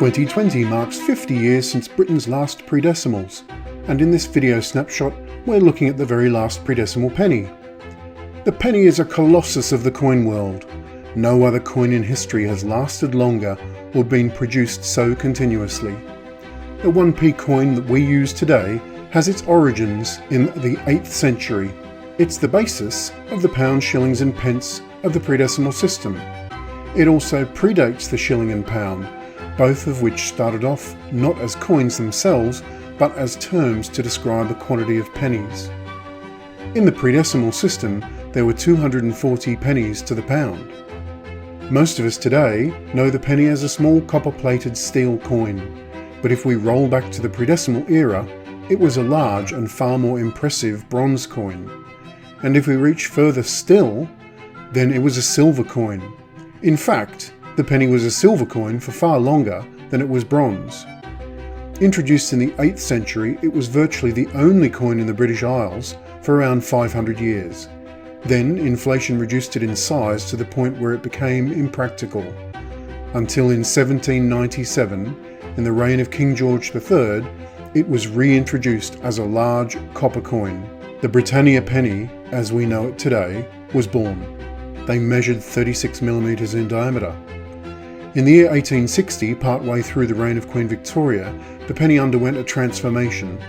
2020 marks 50 years since Britain's last pre-decimals, and in this video snapshot we're looking at the very last pre-decimal penny. The penny is a colossus of the coin world. No other coin in history has lasted longer or been produced so continuously. The 1p coin that we use today has its origins in the 8th century. It's the basis of the pounds, shillings and pence of the pre-decimal system. It also predates the shilling and pound, both of which started off not as coins themselves, but as terms to describe a quantity of pennies. In the pre-decimal system, there were 240 pennies to the pound. Most of us today know the penny as a small copper-plated steel coin, but if we roll back to the pre-decimal era, it was a large and far more impressive bronze coin. And if we reach further still, then it was a silver coin. In fact, the penny was a silver coin for far longer than it was bronze. Introduced in the 8th century, it was virtually the only coin in the British Isles for around 500 years. Then inflation reduced it in size to the point where it became impractical. Until in 1797, in the reign of King George III, it was reintroduced as a large copper coin. The Britannia penny, as we know it today, was born. They measured 36mm in diameter. In the year 1860, partway through the reign of Queen Victoria, the penny underwent a transformation.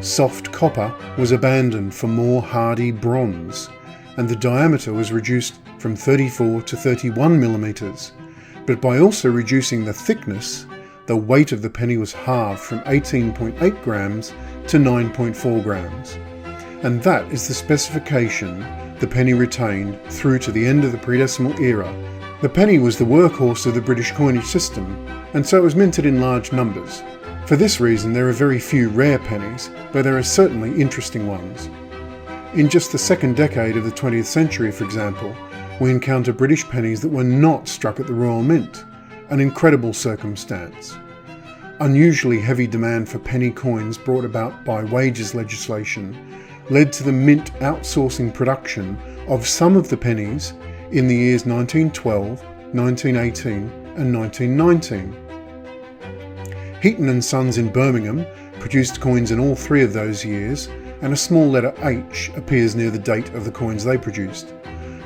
Soft copper was abandoned for more hardy bronze, and the diameter was reduced from 34 to 31mm. But by also reducing the thickness, the weight of the penny was halved from 18.8 grams to 9.4 grams. And that is the specification the penny retained through to the end of the pre-decimal era. The penny was the workhorse of the British coinage system, and so it was minted in large numbers. For this reason, there are very few rare pennies, but there are certainly interesting ones. In just the second decade of the 20th century, for example, we encounter British pennies that were not struck at the Royal Mint, an incredible circumstance. Unusually heavy demand for penny coins brought about by wages legislation led to the Mint outsourcing production of some of the pennies in the years 1912, 1918 and 1919. Heaton and Sons in Birmingham produced coins in all three of those years, and a small letter H appears near the date of the coins they produced,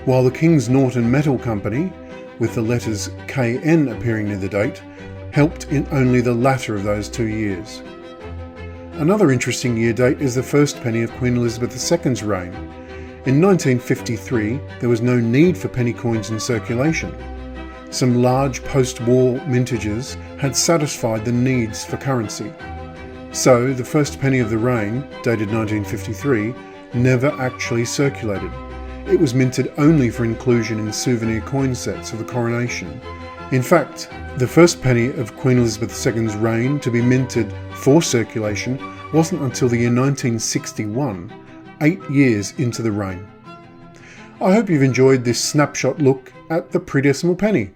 while the King's Norton Metal Company, with the letters KN appearing near the date, helped in only the latter of those 2 years. Another interesting year date is the first penny of Queen Elizabeth II's reign. In 1953, there was no need for penny coins in circulation. Some large post-war mintages had satisfied the needs for currency. So the first penny of the reign, dated 1953, never actually circulated. It was minted only for inclusion in souvenir coin sets of the coronation. In fact, the first penny of Queen Elizabeth II's reign to be minted for circulation wasn't until the year 1961, 8 years into the reign. I hope you've enjoyed this snapshot look at the pre-decimal penny.